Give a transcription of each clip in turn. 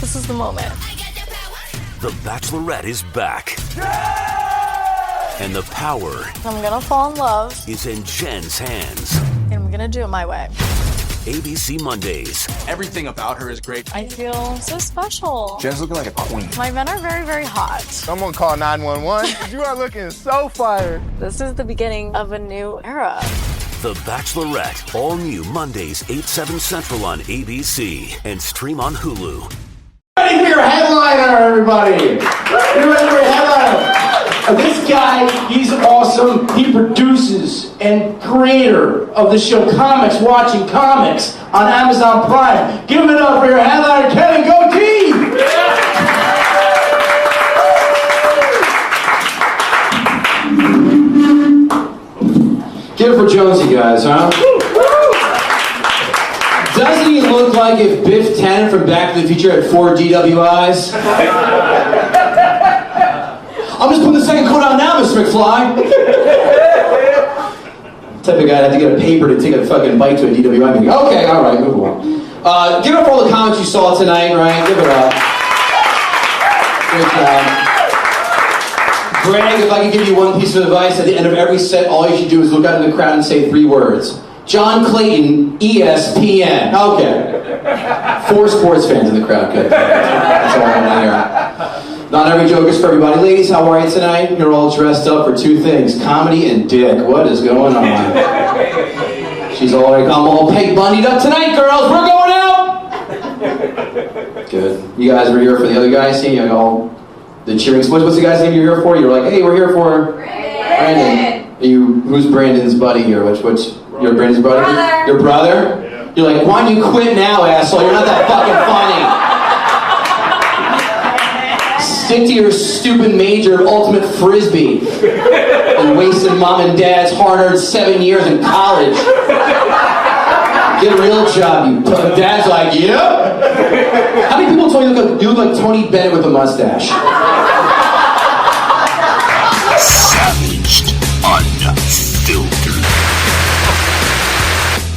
This is the moment. The Bachelorette is back. And the power I'm gonna fall in love. is in Jen's hands. And I'm gonna do it my way. ABC Mondays. Everything about her is great. I feel so special. Jen's looking like a queen. My men are very, very hot. Someone call 911. You are looking so fired. This is the beginning of a new era. The Bachelorette. All new Mondays, 8, 7 Central on ABC. And stream on Hulu. Ready for your headliner, everybody. You ready for your headliner? This guy, he's awesome. He produces and creator of the show Comics Watching Comics on Amazon Prime. Give it up for your headliner, Kevin Gootee. Give it for Jonesy, guys, huh? Doesn't he look like if Biff Tannen from Back to the Future had 4 DWIs? I'm just putting the second coat on now, Mr. McFly. Type of guy that had to get a paper to take a fucking bite to a DWI meeting. Okay, all right, move on. Give it up for all the comments you saw tonight, right? Give it up. Good job. Greg, if I could give you one piece of advice, at the end of every set, all you should do is look out in the crowd and say 3 words. John Clayton, ESPN. Okay. 4 sports fans in the crowd. Good. That's all I want to hear. Not every joke is for everybody. Ladies, how are you tonight? You're all dressed up for 2 things, comedy and dick. What is going on? She's already come all Peg Bundy'd up tonight, girls. We're going out. Good. You guys were here for the other guys, see? All the cheering. What's the guy's name you're here for? You're like, hey, we're here for Brandon. Who's Brandon's buddy here? Which you're Brandon's brother? Your brother? Yeah. You're like, why don't you quit now, asshole? You're not that fucking funny. Stick to your stupid major of ultimate frisbee and wasted mom and dad's hard-earned 7 years in college. Get a real job, you. Dad's like, yep. How many people told you look like Tony Bennett with a mustache? Savaged Unfiltered.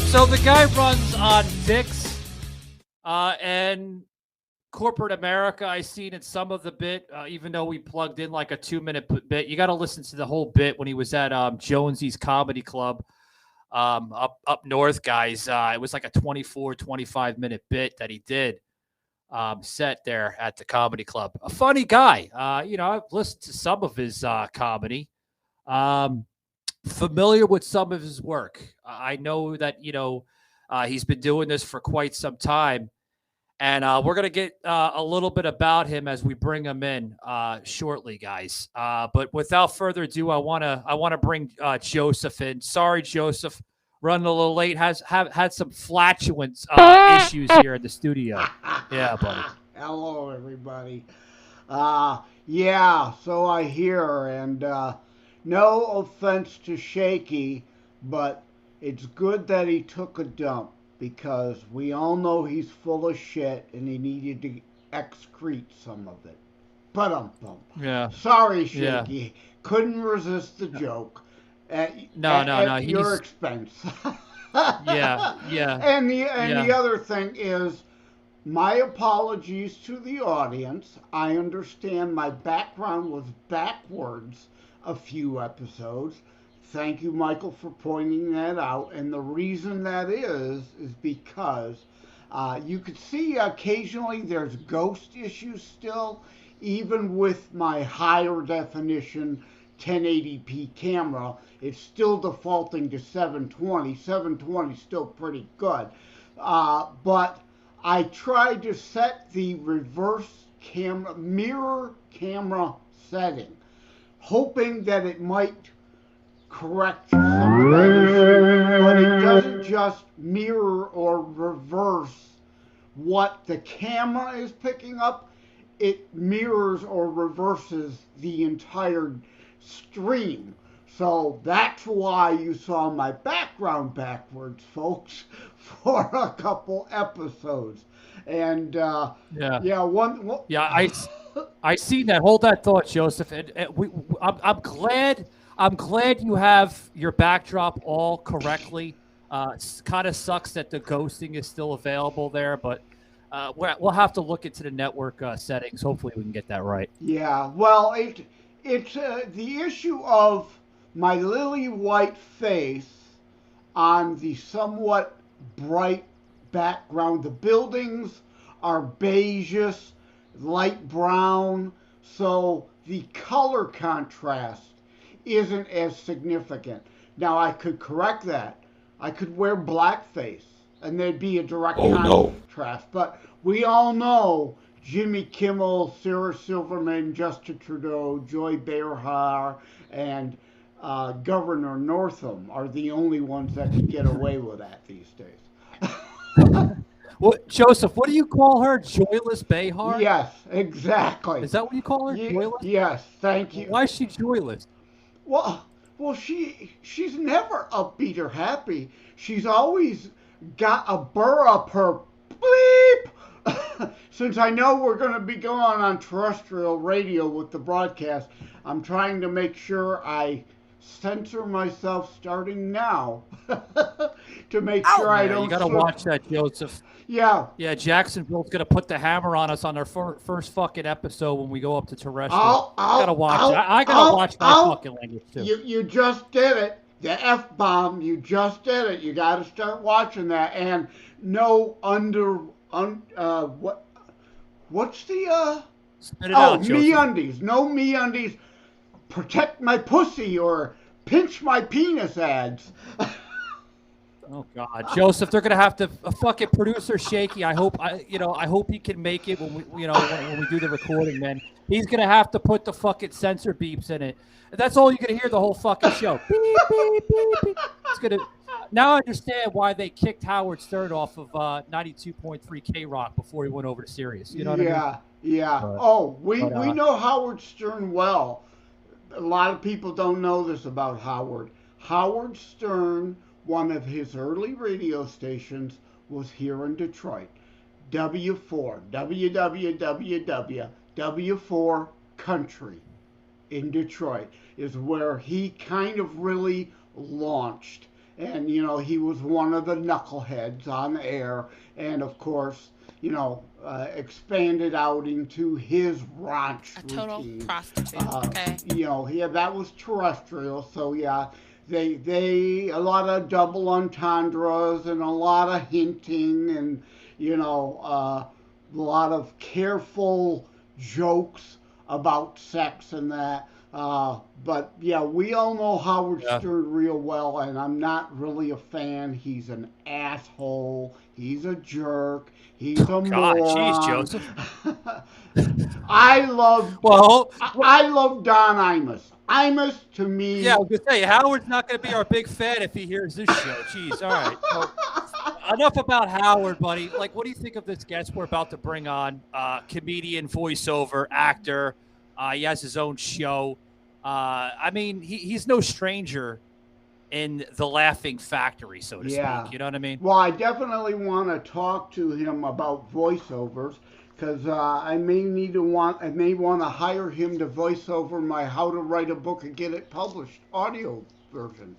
So the guy runs on Dick's and corporate America. I seen in some of the bit, even though we plugged in like a 2-minute bit. You got to listen to the whole bit when he was at Jonesy's Comedy Club up north, guys. It was like a 25-minute bit that he did set there at the Comedy Club. A funny guy. I've listened to some of his comedy. Familiar with some of his work. I know that, he's been doing this for quite some time. And we're going to get a little bit about him as we bring him in shortly, guys. But without further ado, I want to bring Joseph in. Sorry, Joseph, running a little late. Had some flatulence issues here in the studio. Yeah, buddy. Hello, everybody. Yeah, so I hear, and no offense to Shaky, but it's good that he took a dump, because we all know he's full of shit and he needed to excrete some of it. Yeah. Sorry, Shaky. Yeah. Couldn't resist the joke. At your expense. Yeah. And the other thing is, my apologies to the audience. I understand my background was backwards a few episodes. Thank you, Michael, for pointing that out. And the reason that is because you could see occasionally there's ghost issues still, even with my higher definition 1080p camera. It's still defaulting to 720. 720 is still pretty good. But I tried to set the mirror camera setting, hoping that it might correct some of that issue, but it doesn't just mirror or reverse what the camera is picking up. It mirrors or reverses the entire stream. So that's why you saw my background backwards, folks, for a couple episodes. And I see that. Hold that thought, Joseph. And I'm glad you have your backdrop all correctly. Kind of sucks that the ghosting is still available there, but we'll have to look into the network settings. Hopefully we can get that right. Yeah, well, it's the issue of my lily white face on the somewhat bright background. The buildings are beigeish, light brown, so the color contrast isn't as significant. Now, I could correct that. I could wear blackface, and there'd be a direct contrast. But we all know Jimmy Kimmel, Sarah Silverman, Justin Trudeau, Joy Behar, and Governor Northam are the only ones that can get away with that these days. Well, Joseph, what do you call her? Joyless Behar? Yes, exactly. Is that what you call her? Joyless? Yes, thank you. Why is she joyless? Well, she's never upbeat or happy. She's always got a burr up her bleep. Since I know we're going to be going on terrestrial radio with the broadcast, I'm trying to make sure I censor myself starting now to make sure I don't. You got to watch that, Joseph. Yeah. Yeah, Jacksonville's going to put the hammer on us on our first fucking episode when we go up to terrestrial. I got to watch that. I got to watch that fucking language, too. You just did it. The F-bomb, you just did it. You got to start watching that. And no what's the, Spit it out, Joseph. MeUndies. No MeUndies. Protect my pussy or pinch my penis ads. Oh God, Joseph, they're gonna have to fucking producer Shaky. I hope he can make it when we do the recording, man. He's gonna have to put the fucking censor beeps in it. That's all you're gonna hear the whole fucking show. Beep, beep, beep, beep. It's gonna. Now I understand why they kicked Howard Stern off of 92.3 K-Rock before he went over to Sirius. You know what I mean? Yeah. We know Howard Stern well. A lot of people don't know this about Howard. Howard Stern, one of his early radio stations, was here in Detroit. W4, www, W4 Country in Detroit is where he kind of really launched. And, he was one of the knuckleheads on the air. And, of course, expanded out into his raunch a total routine. Prostitute, okay? That was terrestrial. So, yeah, they a lot of double entendres and a lot of hinting and, a lot of careful jokes about sex and that. But yeah, we all know Howard Stern real well, and I'm not really a fan. He's an asshole. He's a jerk. He's a moron. God, jeez, Joseph. I love Don Imus. Imus, to me. Yeah, I was gonna say Howard's not gonna be our big fan if he hears this show. Jeez, all right. So, enough about Howard, buddy. Like, what do you think of this guest we're about to bring on? Comedian, voiceover, actor. He has his own show. I mean, he's no stranger in the laughing factory, so to speak. You know what I mean? Well, I definitely want to talk to him about voiceovers because I may want to hire him to voice over my How to Write a Book and Get It Published audio version.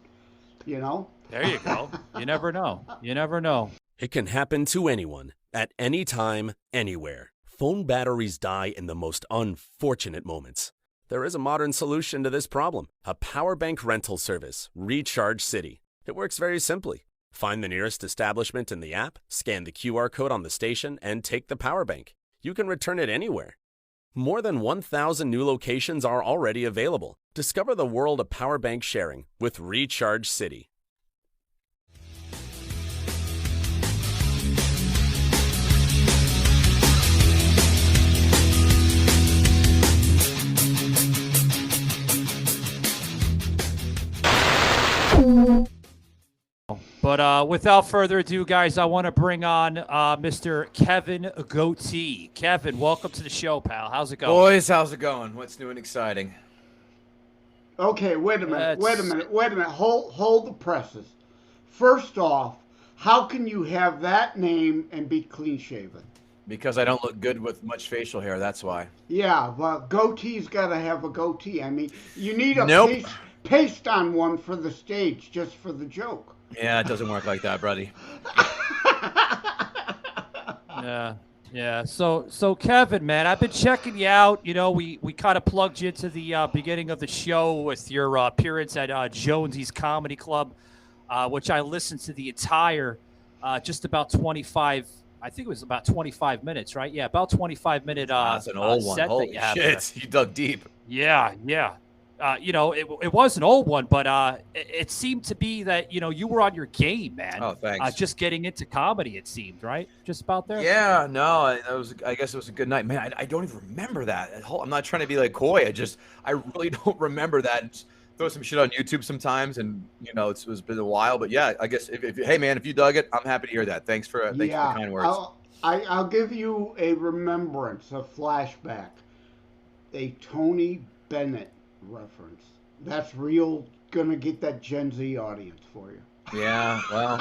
There you go. You never know. You never know. It can happen to anyone, at any time, anywhere. Phone batteries die in the most unfortunate moments. There is a modern solution to this problem. A power bank rental service, Recharge City. It works very simply. Find the nearest establishment in the app, scan the QR code on the station, and take the power bank. You can return it anywhere. More than 1,000 new locations are already available. Discover the world of power bank sharing with Recharge City. But without further ado, guys, I want to bring on Mr. Kevin Gootee. Kevin, welcome to the show, pal. How's it going? Boys, how's it going? What's new and exciting? Okay, wait a minute. Hold the presses. First off, how can you have that name and be clean shaven? Because I don't look good with much facial hair, that's why. Yeah, well, goatee's got to have a goatee. I mean, you need a paste on one for the stage, just for the joke. Yeah, it doesn't work like that, buddy. Yeah. Yeah. So Kevin, man, I've been checking you out. You know, we kind of plugged you into the beginning of the show with your appearance at Jonesy's Comedy Club, which I listened to the entire, just about 25. I think it was about 25 minutes, right? Yeah, about 25-minute That's an old one. set Holy that you have shit! there. You dug deep. Yeah. You know, it was an old one, but it seemed to be that, you know, you were on your game, man. Oh, thanks. Just getting into comedy, it seemed, right? Just about there. Yeah, no, I guess it was a good night, man. I don't even remember that. I'm not trying to be like coy. I really don't remember that. Just throw some shit on YouTube sometimes, and you know, it's been a while. But yeah, I guess if hey man, if you dug it, I'm happy to hear that. Thanks for the kind words. I'll give you a remembrance, a flashback, a Tony Bennett reference. That's real gonna get that Gen Z audience for you. Yeah, well,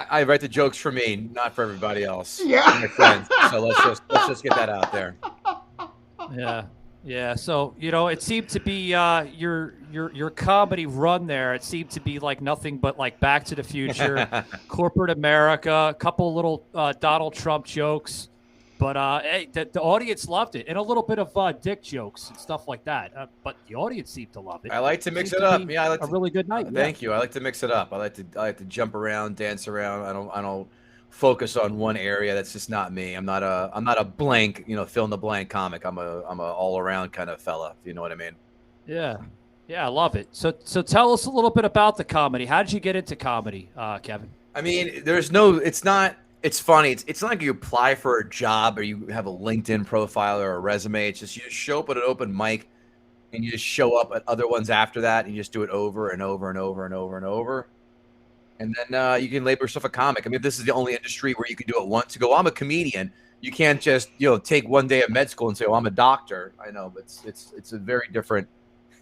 I write the jokes for me, not for everybody else. Yeah, my friends. So let's just get that out there. Yeah. So you know, it seemed to be your comedy run there. It seemed to be like nothing but like Back to the Future, corporate America, a couple little Donald Trump jokes. But hey, the audience loved it, and a little bit of dick jokes and stuff like that. But the audience seemed to love it. I like to mix it up. Yeah, I like a really good night. Thank you. I like to mix it up. I like to jump around, dance around. I don't focus on one area. That's just not me. I'm not a blank, you know, fill in the blank comic. I'm a all around kind of fella. If you know what I mean? Yeah, I love it. So tell us a little bit about the comedy. How did you get into comedy, Kevin? I mean, it's funny. It's not like you apply for a job or you have a LinkedIn profile or a resume. It's just you just show up at an open mic and you just show up at other ones after that and you just do it over and over and over and over and over. And then you can label yourself a comic. I mean, this is the only industry where you can do it once. To go, I'm a comedian. You can't just, you know, take one day of med school and say, oh, I'm a doctor. I know, but it's a very different,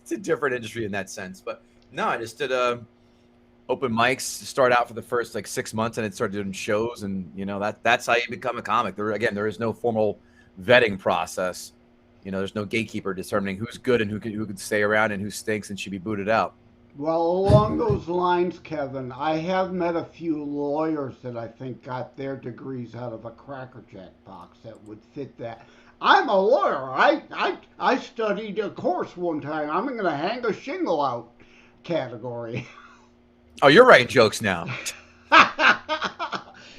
it's a different industry in that sense. But no, I just did open mics, start out for the first like 6 months, and then started doing shows, and you know that's how you become a comic. There is no formal vetting process. You know, there's no gatekeeper determining who's good and who could stay around and who stinks and should be booted out. Well, along those lines, Kevin, I have met a few lawyers that I think got their degrees out of a Cracker Jack box that would fit that. I'm a lawyer. I studied a course one time. I'm going to hang a shingle out category. Oh, you're writing jokes now.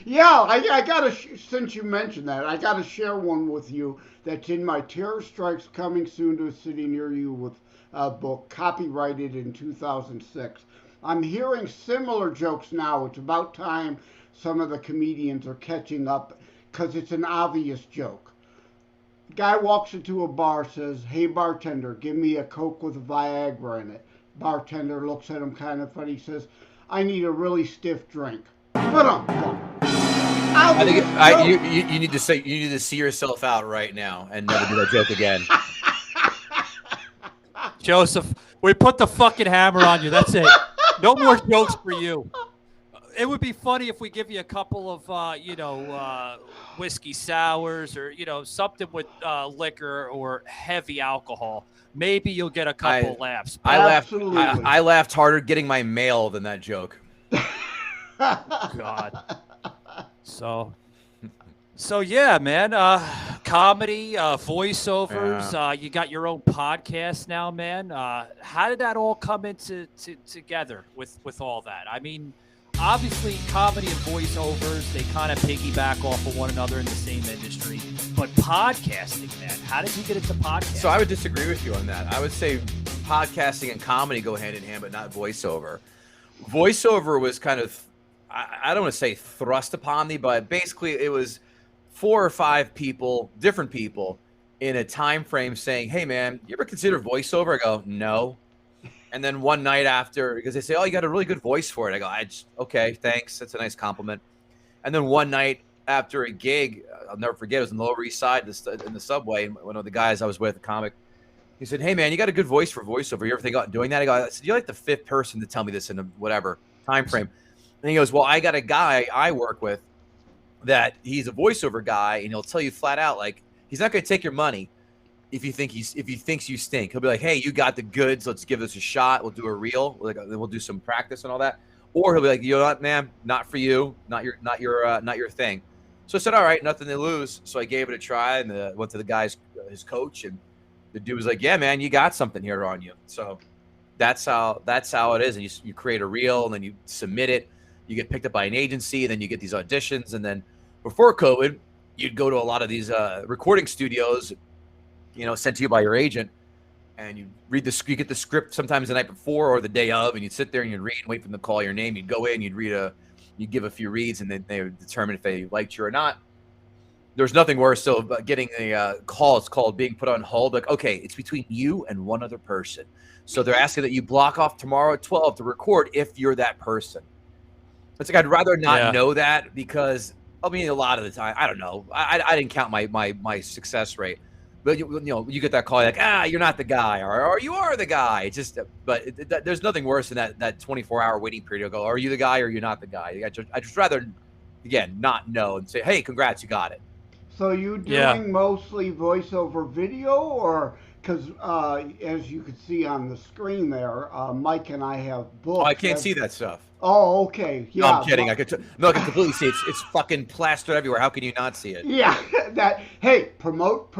Yeah, I gotta, since you mentioned that, I gotta share one with you that's in my Terror Strikes Coming Soon to a City Near You with a book, copyrighted in 2006. I'm hearing similar jokes now. It's about time some of the comedians are catching up because it's an obvious joke. Guy walks into a bar, says, "Hey bartender, give me a Coke with Viagra in it." Bartender looks at him kind of funny, says, "I need a really stiff drink." I think you need to say, you need to see yourself out right now and never do that joke again. Joseph, we put the fucking hammer on you. That's it. No more jokes for you. It would be funny if we give you a couple of, whiskey sours or, something with liquor or heavy alcohol. Maybe you'll get a couple laughs. I laughed harder getting my mail than that joke. God. So yeah, man. Comedy, voiceovers. You got your own podcast now, man. How did that all come together with all that? I mean, obviously, comedy and voiceovers, they kind of piggyback off of one another in the same industry. But podcasting, man, how did you get into podcasting? So I would disagree with you on that. I would say podcasting and comedy go hand in hand, but not voiceover. Voiceover was kind of, I don't want to say thrust upon me, but basically it was 4 or 5 people, different people, in a time frame saying, "Hey, man, you ever consider voiceover?" I go, "No." And then one night after, because they say, "Oh, you got a really good voice for it." I go, "Okay, thanks. That's a nice compliment." And then one night after a gig, I'll never forget, it was on the Lower East Side in the subway. And one of the guys I was with, a comic, he said, "Hey, man, you got a good voice for voiceover. You ever think about doing that?" I said, "You're like the 5th person to tell me this in a whatever time frame." And he goes, "Well, I got a guy I work with that he's a voiceover guy, and he'll tell you flat out, like, he's not going to take your money if he thinks you stink. He'll be like, 'Hey, you got the goods. Let's give this a shot. We'll do a reel. Then we'll do some practice and all that.' Or he'll be like, 'You know what, man? Not for you. Not your thing.'" So I said, all right, nothing to lose. So I gave it a try and went to the guy's his coach, and the dude was like, yeah, man, you got something here on you. So that's how it is. And you create a reel, and then you submit it. You get picked up by an agency, and then you get these auditions. And then before COVID, you'd go to a lot of these recording studios, sent to you by your agent, and you read you get the script sometimes the night before or the day of, and you'd sit there and you'd read and wait for them to call your name. You'd go in, you'd give a few reads, and then they would determine if they liked you or not. There's nothing worse so about getting a call. It's called being put on hold. Like, okay, it's between you and one other person. So they're asking that you block off tomorrow at 12 to record if you're that person. It's like I'd rather not know that, because I mean, a lot of the time, I don't know. I didn't count my success rate. But you get that call like, you're not the guy, or you are the guy. It's just, there's nothing worse than that 24-hour waiting period. You'll go, are you the guy or you're not the guy? I just rather, again, not know and say, hey, congrats, you got it. So you doing mostly voiceover video, or because as you can see on the screen there, Mike and I have books. Oh, I can't see that stuff. Oh, okay. Yeah. No, I'm kidding. I can completely see it. It's fucking plastered everywhere. How can you not see it? Yeah. Hey, promote.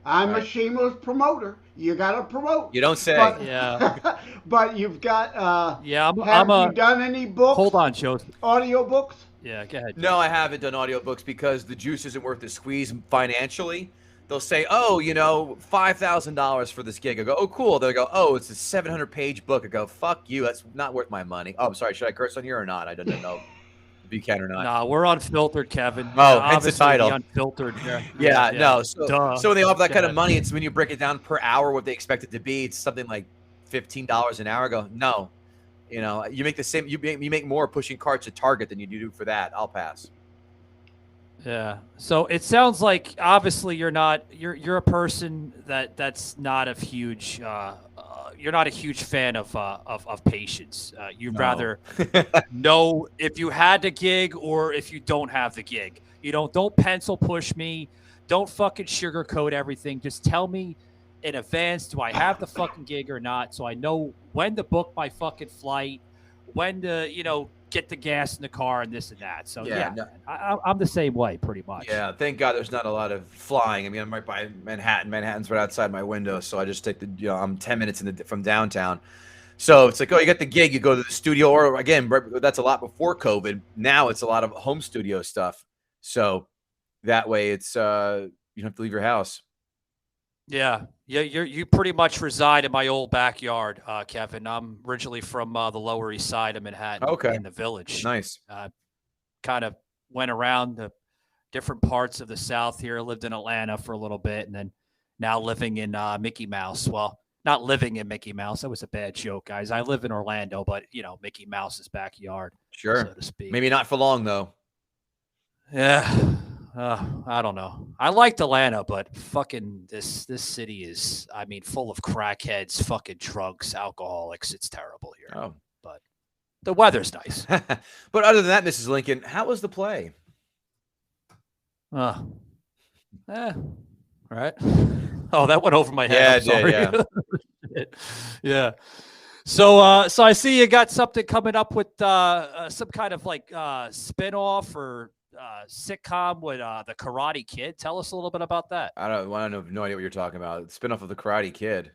I'm a shameless promoter. You gotta promote. You don't say. But, but you've got. Have you done any books? Hold on, Joseph. Audio books? Yeah, go ahead. No, I haven't done audiobooks because the juice isn't worth the squeeze financially. They'll say, oh, $5,000 for this gig. I go, oh, cool. They'll go, oh, it's a 700-page book. I go, fuck you. That's not worth my money. Oh, I'm sorry. Should I curse on here or not? I don't know if you can or not. Nah, we're unfiltered, Kevin. Oh, hence the title. Unfiltered. Yeah. No. So when they offer that kind of money, it's when you break it down per hour, what they expect it to be. It's something like $15 an hour. I go, no. You make the same. You make more pushing carts at Target than you do for that. I'll pass. Yeah. So it sounds like obviously you're a person that's not a huge you're not a huge fan of patience. You'd rather know if you had the gig or if you don't have the gig. Don't pencil push me. Don't fucking sugarcoat everything. Just tell me in advance, do I have the fucking gig or not? So I know when to book my fucking flight, when to, get the gas in the car and this and that. So I'm the same way pretty much. Yeah, thank God there's not a lot of flying. I mean, I'm right by Manhattan. Manhattan's right outside my window, so I just take I'm 10 minutes from downtown. So it's like, oh, you got the gig, you go to the studio, or again, that's a lot before COVID. Now it's a lot of home studio stuff. So that way it's you don't have to leave your house. Yeah. You pretty much reside in my old backyard, Kevin. I'm originally from the Lower East Side of Manhattan, in the Village. Nice. Kind of went around the different parts of the South here. Lived in Atlanta for a little bit, and then now living in Mickey Mouse. Well, not living in Mickey Mouse. That was a bad joke, guys. I live in Orlando, but Mickey Mouse's backyard, sure, so to speak. Maybe not for long though. Yeah. I don't know. I liked Atlanta, but fucking this city is, full of crackheads, fucking drunks, alcoholics. It's terrible here. Oh, but the weather's nice. But other than that, Mrs. Lincoln, how was the play? Right. Oh, that went over my head. Yeah, yeah. So I see you got something coming up with some kind of like spin-off or sitcom with the Karate Kid. Tell us a little bit about that. I have no idea what you're talking about. The spinoff of the Karate Kid.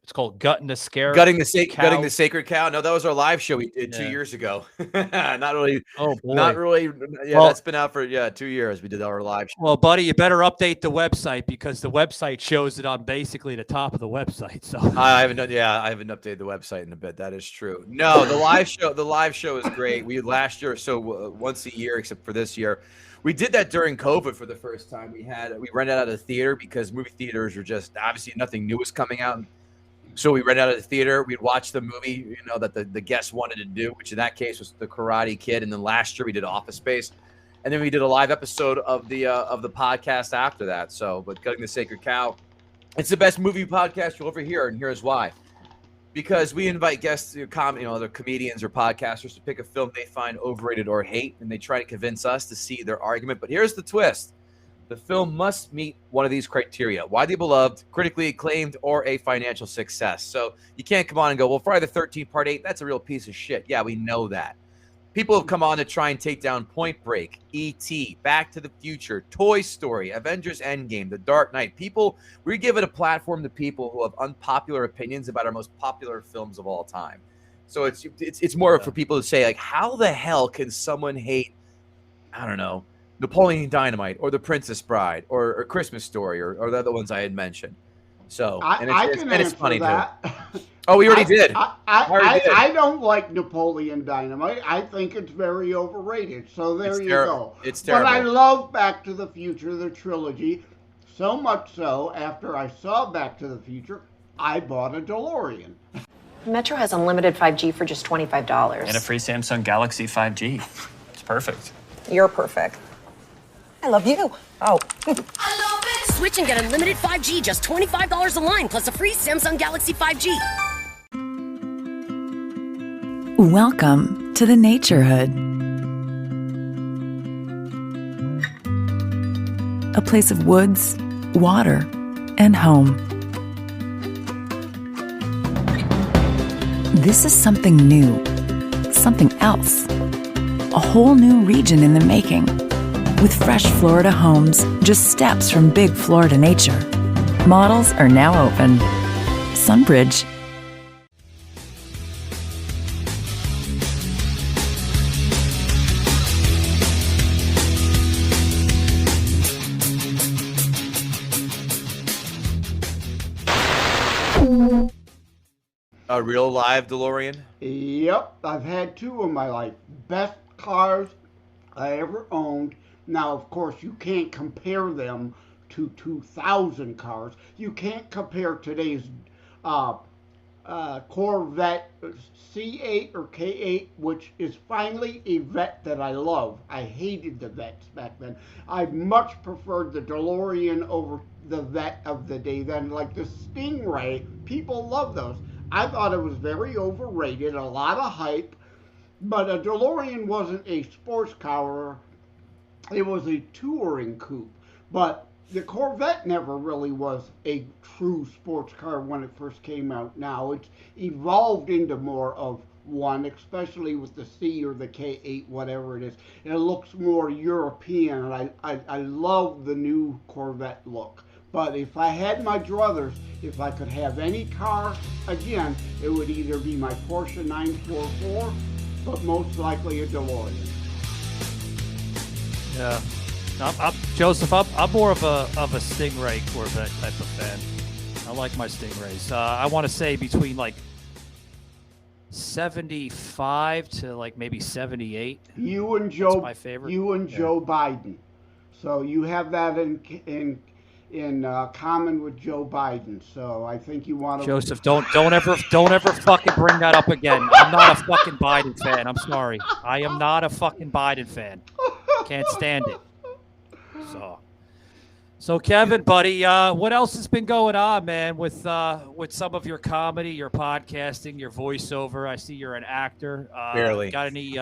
It's called Gutting the Sacred Cow. No, that was our live show we did 2 years ago. Not really. Oh boy. Not really. Yeah, that's been out for 2 years. We did our live show. Well, buddy, you better update the website because the website shows it on basically the top of the website. So I haven't updated the website in a bit. That is true. No, the live show is great. We last year, so once a year, except for this year. We did that during COVID for the first time. We rented out a theater because movie theaters were just obviously nothing new was coming out. So we rented out a theater. We'd watch the movie, that the guests wanted to do, which in that case was The Karate Kid. And then last year we did Office Space, and then we did a live episode of the podcast after that. So, but Gutting the Sacred Cow, it's the best movie podcast you'll ever hear, and here's why: because we invite guests, other comedians or podcasters to pick a film they find overrated or hate, and they try to convince us to see their argument. But here's the twist. The film must meet one of these criteria: widely beloved, critically acclaimed, or a financial success. So you can't come on and go, well, Friday the 13th Part 8, that's a real piece of shit. Yeah, we know that. People have come on to try and take down Point Break, E.T., Back to the Future, Toy Story, Avengers Endgame, The Dark Knight. We give it a platform to people who have unpopular opinions about our most popular films of all time. So it's more for people to say, like, how the hell can someone hate, I don't know, Napoleon Dynamite or The Princess Bride or Christmas Story or the other ones I had mentioned. So it's funny that. Too. Oh, we already did. I don't like Napoleon Dynamite. I think it's very overrated. So there you go. It's terrible. But I love Back to the Future, the trilogy, so much so after I saw Back to the Future, I bought a DeLorean. Metro has unlimited 5G for just $25. And a free Samsung Galaxy 5G. It's perfect. You're perfect. I love you. Oh. Switch and get unlimited 5G, just $25 a line, plus a free Samsung Galaxy 5G. Welcome to the Naturehood. A place of woods, water, and home. This is something new, something else. A whole new region in the making. With fresh Florida homes just steps from big Florida nature. Models are now open. Sunbridge. A real live DeLorean? Yep, I've had two in my life. Best cars I ever owned. Now, of course, you can't compare them to 2000 cars. You can't compare today's Corvette C8 or K8, which is finally a Vet that I love. I hated the Vets back then. I much preferred the DeLorean over the Vet of the day then. Like the Stingray, people love those. I thought it was very overrated, a lot of hype, but a DeLorean wasn't a sports car. It was a touring coupe. But the Corvette never really was a true sports car when it first came out. Now it's evolved into more of one, especially with the C or the K8, whatever it is. It looks more European, and I love the new Corvette look. But if I had my druthers, if I could have any car again, it would either be my Porsche 944, but most likely a DeLorean. Yeah, Joseph. I'm more of a Stingray Corvette type of fan. I like my Stingrays. I want to say between like 75 to like maybe 78. You and Joe. That's my favorite. You and Joe Biden. So you have that in common with Joe Biden. So I think you want to. Joseph, don't ever fucking bring that up again. I'm not a fucking Biden fan. I'm sorry. I am not a fucking Biden fan. Can't stand it. So Kevin, buddy, what else has been going on, man, with some of your comedy, your podcasting, your voiceover? I see you're an actor. Barely. Got any?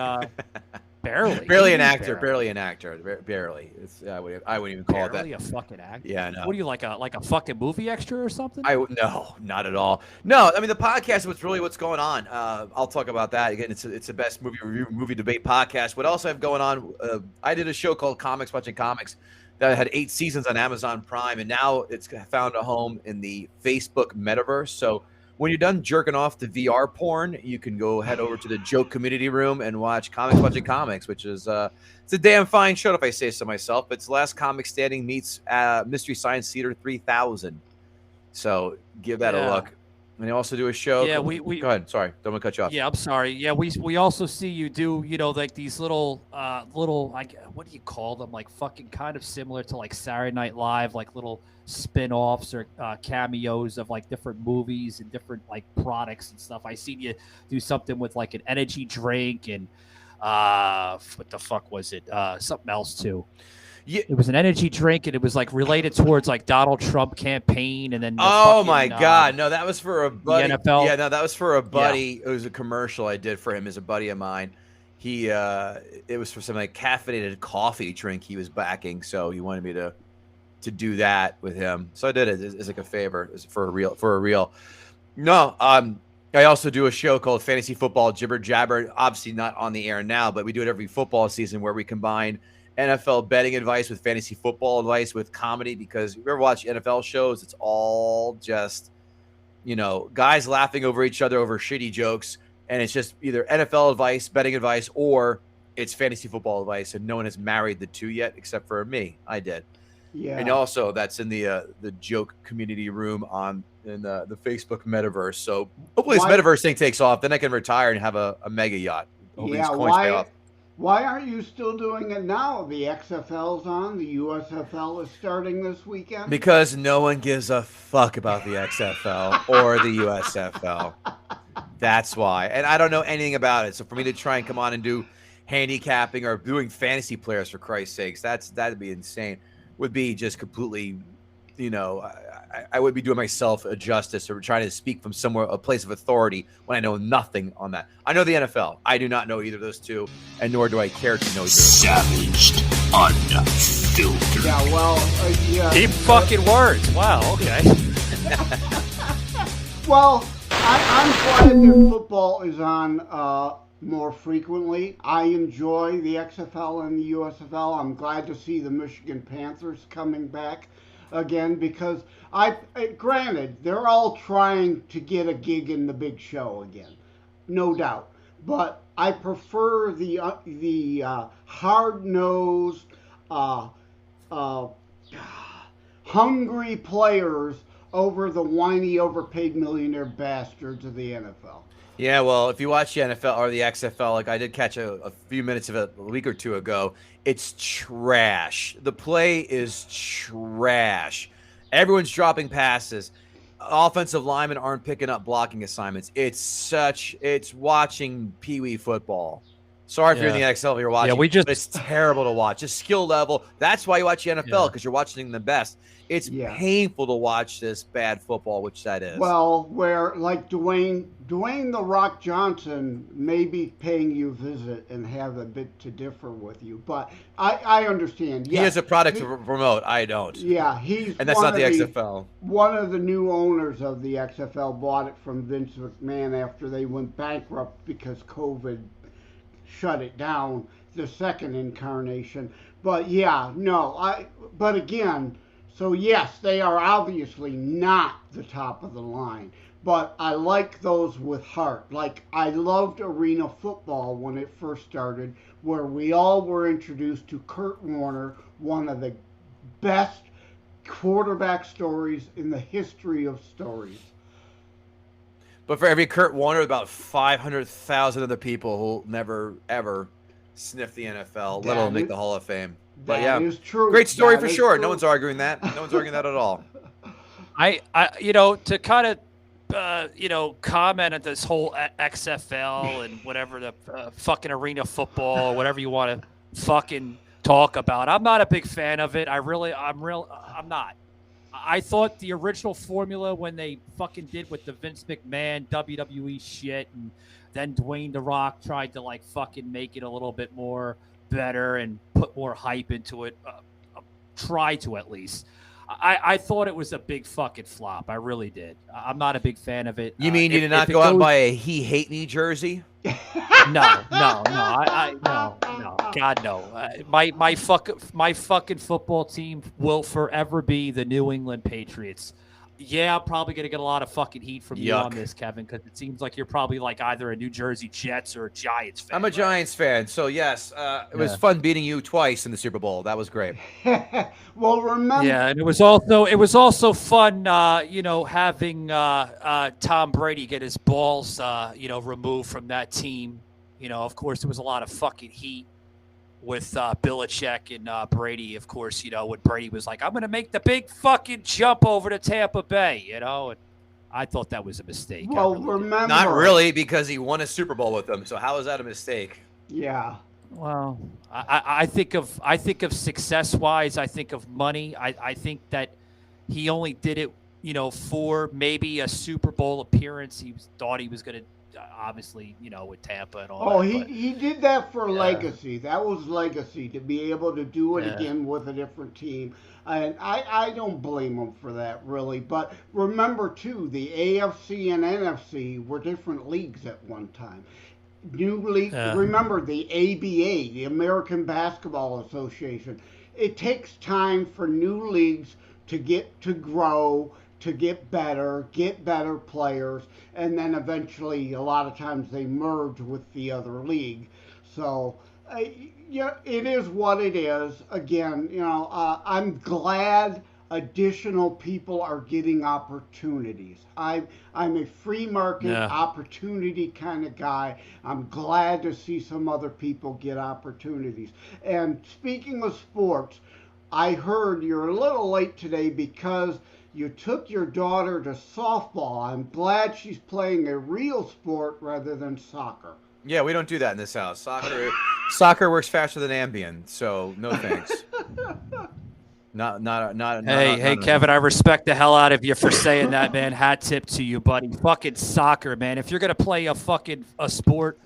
Barely. Barely an actor. Barely an actor. Barely. It's, I wouldn't even call it that. Barely a fucking actor. Yeah, no. What are you, like a fucking movie extra or something? No, not at all. No, I mean the podcast was really what's going on. I'll talk about that again. It's the best movie review, movie debate podcast. What else I have going on? I did a show called Comics Watching Comics that had 8 seasons on Amazon Prime, and now it's found a home in the Facebook metaverse. So when you're done jerking off to VR porn, you can go head over to the Joke Community Room and watch Comics Watching Comics, which is it's a damn fine show if I say so myself. It's Last Comic Standing meets Mystery Science Theater 3000. So give that a look. And they also do a show. Yeah, go ahead. Sorry, don't want to cut you off. Yeah, I'm sorry. Yeah, we also see you do, like these little like, what do you call them? Like fucking kind of similar to like Saturday Night Live, like little spin-offs or cameos of like different movies and different like products and stuff. I seen you do something with like an energy drink and what the fuck was it? Something else too. Yeah. It was an energy drink, and it was like related towards like Donald Trump campaign, and then my god, no, that was for a buddy. The NFL. Yeah, no, that was for a buddy. Yeah. It was a commercial I did for him as a buddy of mine. He it was for some like caffeinated coffee drink he was backing, so he wanted me to do that with him. So I did it as like a favor, as for a real. No, I also do a show called Fantasy Football Jibber Jabber. Obviously not on the air now, but we do it every football season where we combine NFL betting advice with fantasy football advice with comedy, because if you ever watch NFL shows, it's all just, guys laughing over each other over shitty jokes. And it's just either NFL advice, betting advice, or it's fantasy football advice. And no one has married the two yet, except for me. I did. Yeah. And also that's in the joke community room in the Facebook metaverse. So hopefully this metaverse thing takes off. Then I can retire and have a mega yacht. Hopefully these coins pay off. Why aren't you still doing it now? The XFL's on. The USFL is starting this weekend. Because no one gives a fuck about the XFL or the USFL. That's why. And I don't know anything about it. So for me to try and come on and do handicapping or doing fantasy players, for Christ's sakes, that'd be insane. Would be just completely, I would be doing myself a justice or trying to speak from somewhere, a place of authority, when I know nothing on that. I know the NFL. I do not know either of those two, and nor do I care to know either. Savaged Unfiltered. Yeah, well, yeah. Deep fucking words. Wow, okay. Well, I'm glad that football is on more frequently. I enjoy the XFL and the USFL. I'm glad to see the Michigan Panthers coming back again, because granted, they're all trying to get a gig in the big show again, no doubt. But I prefer the hard-nosed, hungry players over the whiny, overpaid millionaire bastards of the NFL. Yeah, well, if you watch the NFL or the XFL, like I did catch a few minutes of it a week or two ago, it's trash. The play is trash. Everyone's dropping passes. Offensive linemen aren't picking up blocking assignments. It's watching Pee-wee football. Sorry if you're in the XFL if you're watching. Yeah, but it's terrible to watch. Just skill level. That's why you watch the NFL, because you're watching the best. It's painful to watch this bad football, which that is. Well, where like Dwayne the Rock Johnson may be paying you a visit and have a bit to differ with you, but I understand. He has a product to promote. I don't. Yeah, and that's not the XFL. One of the new owners of the XFL bought it from Vince McMahon after they went bankrupt because COVID shut it down, the second incarnation. But but again, so yes, they are obviously not the top of the line, but I like those with heart. Like, I loved arena football when it first started, where we all were introduced to Kurt Warner, one of the best quarterback stories in the history of stories. But for every Kurt Warner, about 500,000 other people who'll never, ever sniff the NFL, let alone make the Hall of Fame. But That is true. Great story That for is sure. true. No one's arguing that. No one's arguing that at all. I to kind of, comment on this whole XFL and whatever the fucking arena football or whatever you want to fucking talk about. I'm not a big fan of it. I'm not. I thought the original formula when they fucking did with the Vince McMahon WWE shit, and then Dwayne The Rock tried to like fucking make it a little bit more better and put more hype into it, try to at least. I thought it was a big fucking flop. I really did. I'm not a big fan of it. You mean you did not go out and buy a "He Hate Me" jersey? No. No. God, no. My fucking football team will forever be the New England Patriots. Yeah, I'm probably going to get a lot of fucking heat from you on this, Kevin, because it seems like you're probably like either a New Jersey Jets or a Giants fan. I'm a Giants fan, so yes, it was fun beating you twice in the Super Bowl. That was great. Well, remember. Yeah, and it was also fun, having Tom Brady get his balls, removed from that team. Of course, there was a lot of fucking heat with Belichick and Brady, of course, when Brady was like, I'm going to make the big fucking jump over to Tampa Bay, and I thought that was a mistake. Well, remember. Not really, because he won a Super Bowl with them, so how is that a mistake? Yeah. Well, I think of success-wise, I think of money. I think that he only did it, for maybe a Super Bowl appearance. Thought he was going to, obviously, with Tampa and all that. He did that for legacy. That was legacy, to be able to do it again with a different team. And I don't blame him for that, really. But remember, too, the AFC and NFC were different leagues at one time. New league. Remember the ABA, the American Basketball Association. It takes time for new leagues to grow, to get better players, and then eventually a lot of times they merge with the other league. So it is what it is. Again, I'm glad additional people are getting opportunities. I'm a free market opportunity kind of guy. I'm glad to see some other people get opportunities. And speaking of sports, I heard you're a little late today because you took your daughter to softball. I'm glad she's playing a real sport rather than soccer. Yeah, we don't do that in this house. Soccer works faster than Ambien, so no thanks. Hey, Kevin, I respect the hell out of you for saying that, man. Hat tip to you, buddy. Fucking soccer, man. If you're gonna play a sport,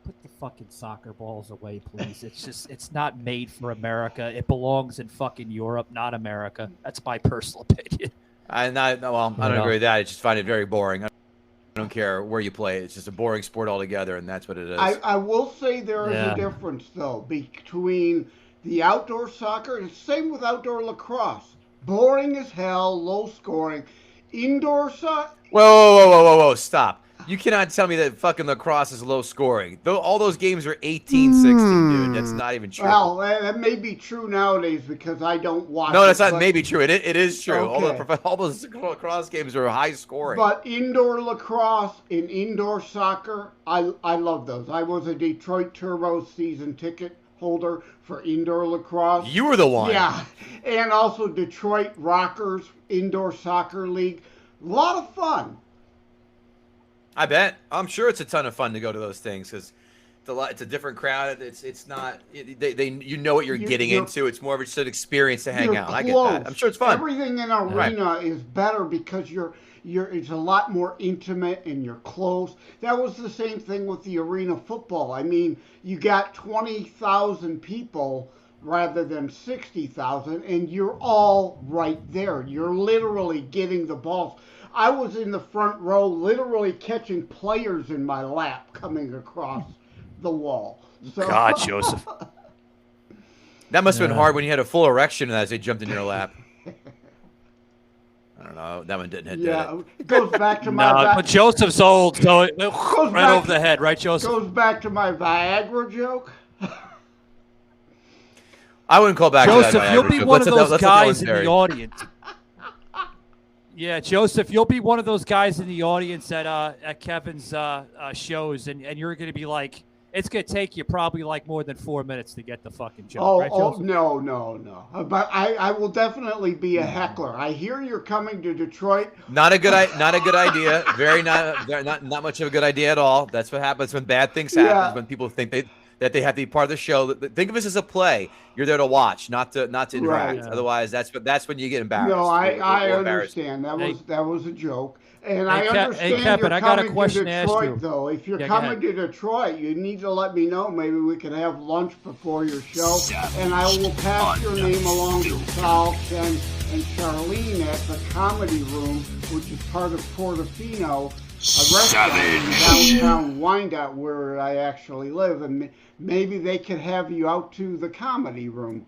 put the fucking soccer balls away, please. It's not made for America. It belongs in fucking Europe, not America. That's my personal opinion. I don't agree with that. I just find it very boring. I don't care where you play. It's just a boring sport altogether, and that's what it is. I will say there is a difference, though, between the outdoor soccer, and same with outdoor lacrosse. Boring as hell, low scoring. Indoor soccer. Whoa, stop. You cannot tell me that fucking lacrosse is low scoring. All those games are 18-16, dude. That's not even true. Well, that may be true nowadays because I don't watch. No, that's not maybe true. It is true. Okay. All those lacrosse games are high scoring. But indoor lacrosse and indoor soccer, I love those. I was a Detroit Turbos season ticket holder for indoor lacrosse. You were the one. Yeah. And also Detroit Rockers Indoor Soccer League. A lot of fun. I bet. I'm sure it's a ton of fun to go to those things because it's a different crowd. It's not you know what you're getting into. It's more of just an experience to hang out. I get that. I'm sure it's fun. Everything in arena is better because it's a lot more intimate and you're close. That was the same thing with the arena football. I mean, you got 20,000 people rather than 60,000, and you're all right there. You're literally getting the balls. I was in the front row literally catching players in my lap coming across the wall. So, God, Joseph. That must have been hard when you had a full erection as they jumped in your lap. I don't know. That one didn't hit, did it? It goes back to my... but Joseph's old, so it right over the head, right, Joseph? Goes back to my Viagra joke. I wouldn't call back Joseph, to that. Joseph, you'll be one of those guys in the audience. Yeah, Joseph, you'll be one of those guys in the audience at Kevin's shows, and you're going to be like, it's going to take you probably like more than 4 minutes to get the fucking joke, right, Joseph? No. But I will definitely be a heckler. I hear you're coming to Detroit. Not a good idea. Not much of a good idea at all. That's what happens when bad things happen. When people think that they have to be part of the show. Think of this as a play. You're there to watch, not to interact. Right. Otherwise, that's when you get embarrassed. No, I understand. That was a joke. And I understand Kevin, you're I got a coming question to to ask Detroit, you. though. If you're coming to Detroit, you need to let me know. Maybe we can have lunch before your show. And I will pass your name along to Sal, Ken, and Charlene at the Comedy Room, which is part of Portofino, a restaurant in downtown Wyandotte where I actually live. And maybe they could have you out to the Comedy Room.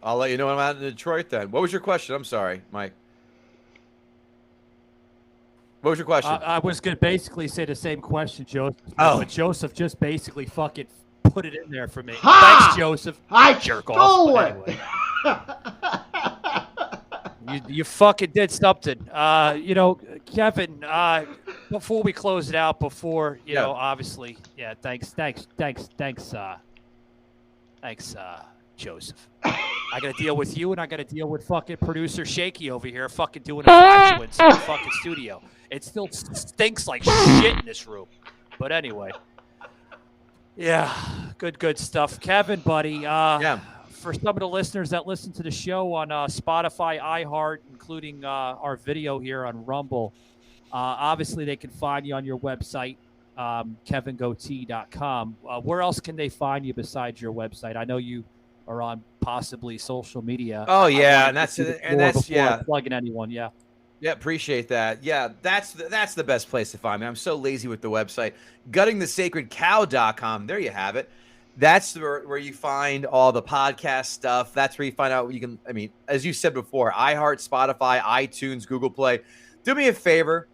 I'll let you know when I'm out in Detroit then. What was your question? I'm sorry, Mike. What was your question? I was going to basically say the same question, Joseph. But Joseph just basically fucking put it in there for me. Ha! Thanks, Joseph. I jerk stole off. it. Anyway. You fucking did something. Kevin, before we close it out, obviously, thanks, Joseph. I got to deal with you, and I got to deal with fucking producer Shaky over here fucking doing a flatulence in the fucking studio. It still stinks like shit in this room. But anyway. Yeah, good stuff. Kevin, buddy. for some of the listeners that listen to the show on Spotify, iHeart, including our video here on Rumble, obviously they can find you on your website, kevingootee.com. Where else can they find you besides your website? I know you are on possibly social media. Oh yeah, and that's plugging anyone. Yeah. Yeah, appreciate that. Yeah, that's the best place to find me. I'm so lazy with the website. Guttingthesacredcow.com. There you have it. That's where you find all the podcast stuff. That's where you find out what you can. I mean, as you said before, iHeart, Spotify, iTunes, Google Play. Do me a favor,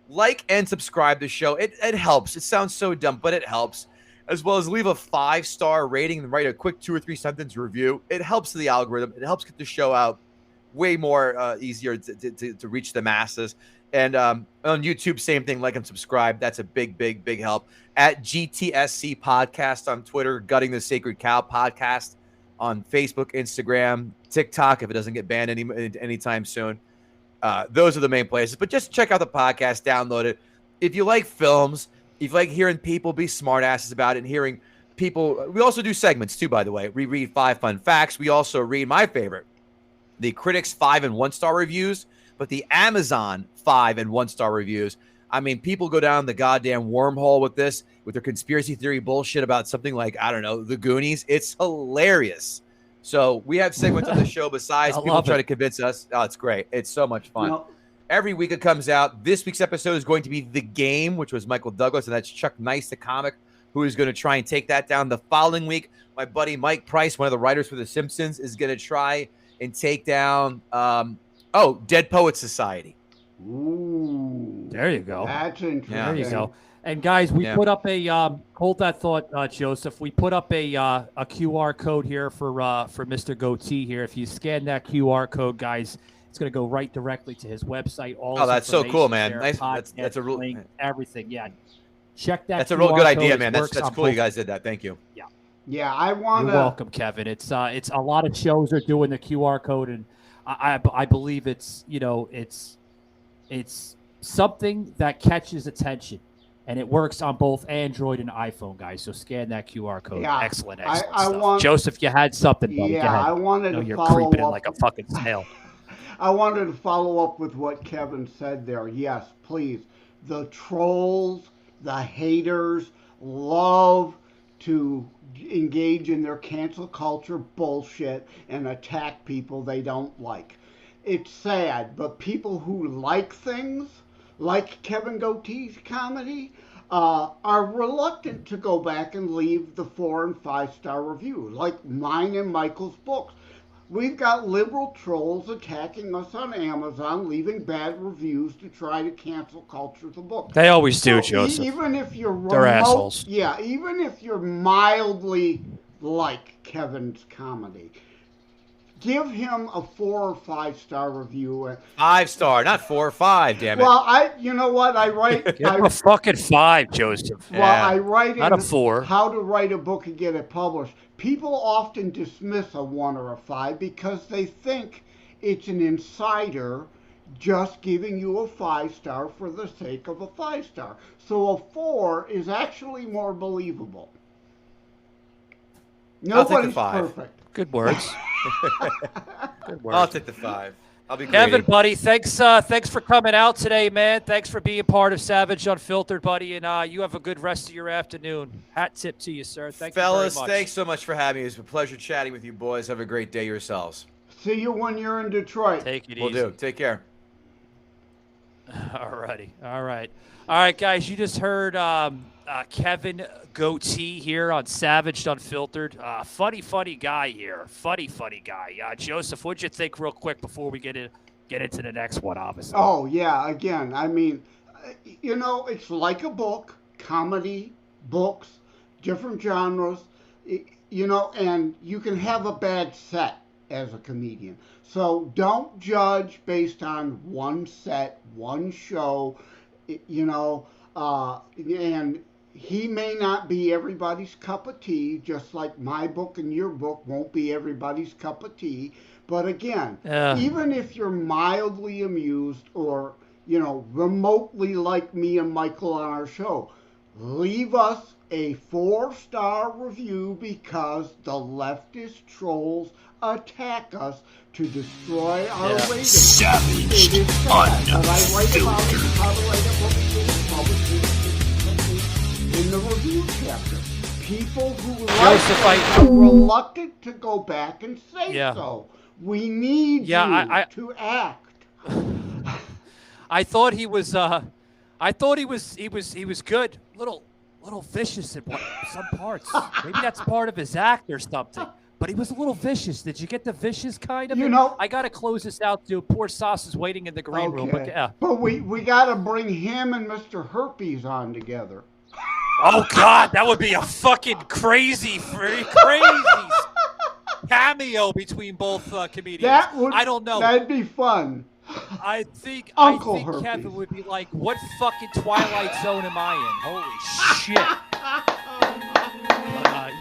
like and subscribe to the show. It helps. It sounds so dumb, but it helps. As well as leave a 5-star rating and write a quick 2 or 3 sentence review. It helps the algorithm. It helps get the show out way more easier to reach the masses. And on YouTube, same thing, like and subscribe. That's a big help. At GTSC Podcast on Twitter, Gutting the Sacred Cow Podcast on Facebook, Instagram, TikTok, if it doesn't get banned anytime soon. Those are the main places. But just check out the podcast, download it. If you like films, if you like hearing people be smartasses about it and hearing people, we also do segments too, by the way. We read 5 fun facts. We also read my favorite, the critics 5 and 1-star reviews, but the Amazon 5 and 1-star reviews. I mean, people go down the goddamn wormhole with this, with their conspiracy theory bullshit about something like, I don't know, the Goonies. It's hilarious. So we have segments on the show besides people try to convince us. Oh, it's great. It's so much fun. No. Every week it comes out. This week's episode is going to be The Game, which was Michael Douglas, and that's Chuck Nice, the comic, who is going to try and take that down. The following week, my buddy Mike Price, one of the writers for The Simpsons, is going to try and take down Dead Poets Society. Ooh, there you go. That's interesting. There you go. And guys, we put up a hold that thought, Joseph. We put up a QR code here for Mr. Gootee here. If you scan that QR code, guys, it's going to go right directly to his website. That's so cool, man. There, nice. podcast, That's a real link, everything. Yeah, check that. That's a real good idea, code. man. That's cool. You guys did that. Thank you. Yeah. Yeah, I want to. You're welcome, Kevin. It's a lot of shows are doing the QR code, and I believe it's it's something that catches attention, and it works on both Android and iPhone, guys. So scan that QR code. Yeah, Excellent I stuff. want, Joseph, you had something, buddy. Yeah, I wanted to you're follow creeping up. in like a fucking snail. I wanted to follow up with what Kevin said there. Yes, please. The trolls, the haters love to engage in their cancel culture bullshit and attack people they don't like. It's sad, but people who like things, like Kevin Gootee's comedy, are reluctant to go back and leave the 4 and 5-star review, like mine and Michael's books. We've got liberal trolls attacking us on Amazon, leaving bad reviews to try to cancel culture the book. They always do, Joseph. Even if you're They're assholes. Yeah, even if you're mildly like Kevin's comedy, give him a 4 or 5-star review. 5-star, not 4 or 5. Damn it. Well, you know what? I write. Give him a fucking 5, Joseph. Well, I write not a 4. How to write a book and get it published. People often dismiss a 1 or a 5 because they think it's an insider just giving you a 5-star for the sake of a 5-star. So a 4 is actually more believable. Nobody's perfect. Good words. Good words. I'll take the 5. I'll be Kevin, greedy. buddy, thanks for coming out today, man. Thanks for being part of Savaged Unfiltered, buddy, and you have a good rest of your afternoon. Hat tip to you, sir. Thank Fellas, you very much. thanks so much for having me. It's a pleasure chatting with you boys. Have a great day yourselves. See you when you're in Detroit. Take it Will easy. do. Take care. All righty. All right, guys. You just heard Kevin Gootee here on Savaged Unfiltered. Funny guy here. Funny guy. Joseph, what'd you think real quick before we get into the next one, obviously? Oh, yeah. Again, I mean, it's like a book, comedy, books, different genres, and you can have a bad set as a comedian. So don't judge based on one set, one show, and he may not be everybody's cup of tea, just like my book and your book won't be everybody's cup of tea. But again, even if you're mildly amused or, remotely like me and Michael on our show, leave us a 4-star review because the leftist trolls attack us to destroy our ratings. Savaged It is sad, but I write about it, Unfiltered. how to write a book in the review chapter. People who like Joseph, it are reluctant to go back and say so. We need you to act. I thought he was good. Little vicious in some parts. Maybe that's part of his act or something. But he was a little vicious. Did you get the vicious kind of it? I gotta close this out, dude. Poor Sauce is waiting in the green room. But yeah. But we gotta bring him and Mr. Herpes on together. Oh God, that would be a fucking crazy cameo between both comedians. I don't know. That'd be fun. I think Uncle Herpes. Kevin would be like, "What fucking Twilight Zone am I in? Holy shit!"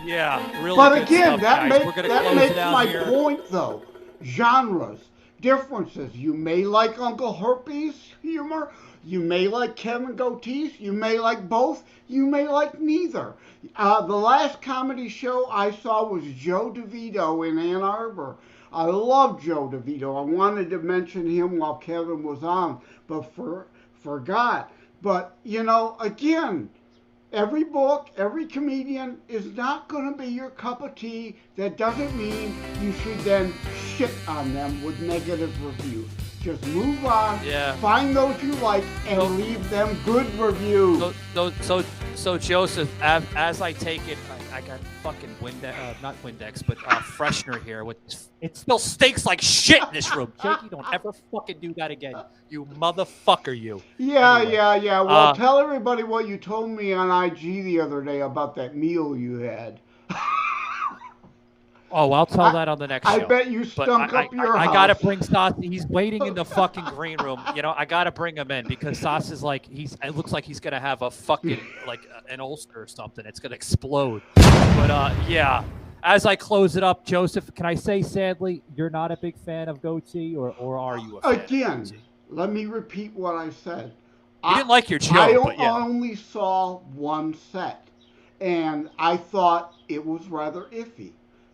Yeah, really. But good again, stuff, that guys. makes my point, though. Genres, differences. You may like Uncle Herpes humor. You may like Kevin Gootee. You may like both. You may like neither. The last comedy show I saw was Joe DeVito in Ann Arbor. I love Joe DeVito. I wanted to mention him while Kevin was on, but forgot. But, again, every book, every comedian is not going to be your cup of tea. That doesn't mean you should then shit on them with negative reviews. Just move on, find those you like, and leave them good reviews. So Joseph, as I take it, I got fucking not Windex, but freshener here. It still stinks like shit in this room. Jakey, don't ever fucking do that again. You motherfucker, you. Yeah. Well, tell everybody what you told me on IG the other day about that meal you had. Oh, I'll tell that on the next show. I bet you stunk up your house. I gotta bring Sauce. He's waiting in the fucking green room. I gotta bring him in because Sauce is like it looks like he's gonna have a fucking an ulcer or something. It's gonna explode. But yeah. As I close it up, Joseph, can I say sadly you're not a big fan of Gootee, or are you a fan? Again, let me repeat what I said. You didn't like your joke, but yeah. I only saw one set, and I thought it was rather iffy.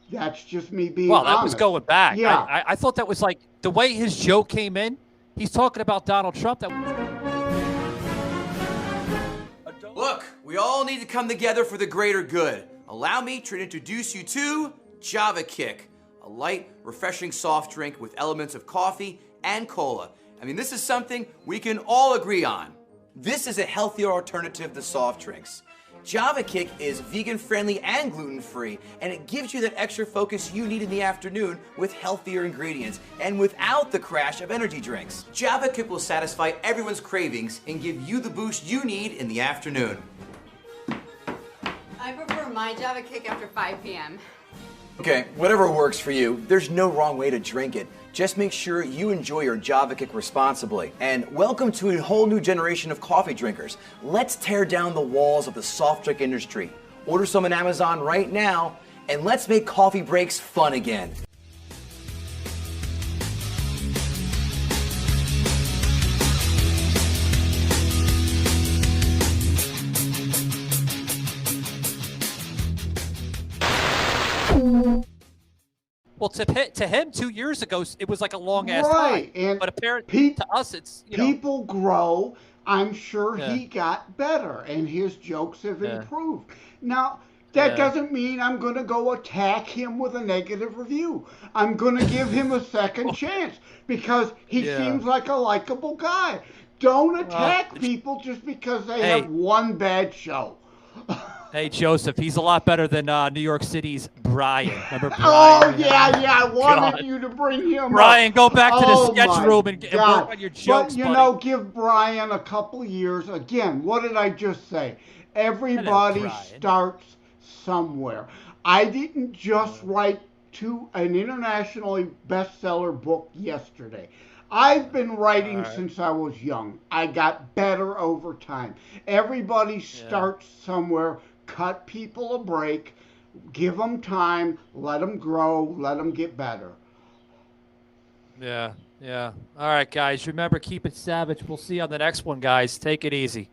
That's just me being honest. Well, that was going back. Yeah. I thought that was like the way his joke came in. He's talking about Donald Trump. Look, we all need to come together for the greater good. Allow me to introduce you to Java Kick, a light, refreshing soft drink with elements of coffee and cola. I mean, this is something we can all agree on. This is a healthier alternative to soft drinks. Java Kick is vegan-friendly and gluten-free, and it gives you that extra focus you need in the afternoon with healthier ingredients and without the crash of energy drinks. Java Kick will satisfy everyone's cravings and give you the boost you need in the afternoon. I prefer my Java Kick after 5 p.m. Okay, whatever works for you. There's no wrong way to drink it. Just make sure you enjoy your Java Kick responsibly. And welcome to a whole new generation of coffee drinkers. Let's tear down the walls of the soft drink industry. Order some on Amazon right now, and let's make coffee breaks fun again. Well, to him 2 years ago, it was like a long ass right. time. And but apparently to us, it's people grow. I'm sure he got better, and his jokes have improved. Now, that doesn't mean I'm going to go attack him with a negative review. I'm going to give him a second chance because he seems like a likable guy. Don't attack people just because they have one bad show. Hey, Joseph, he's a lot better than New York City's Brian. Remember Brian? Oh, yeah, I wanted you to bring him Brian, up. go back to the sketch room and work on your jokes, But, give Brian a couple years. Again, what did I just say? Everybody starts somewhere. I didn't just write to an internationally bestseller book yesterday. I've been writing since I was young. I got better over time. Everybody starts somewhere. Cut people a break. Give them time. Let them grow. Let them get better. Yeah. All right, guys. Remember, keep it savage. We'll see you on the next one, guys. Take it easy.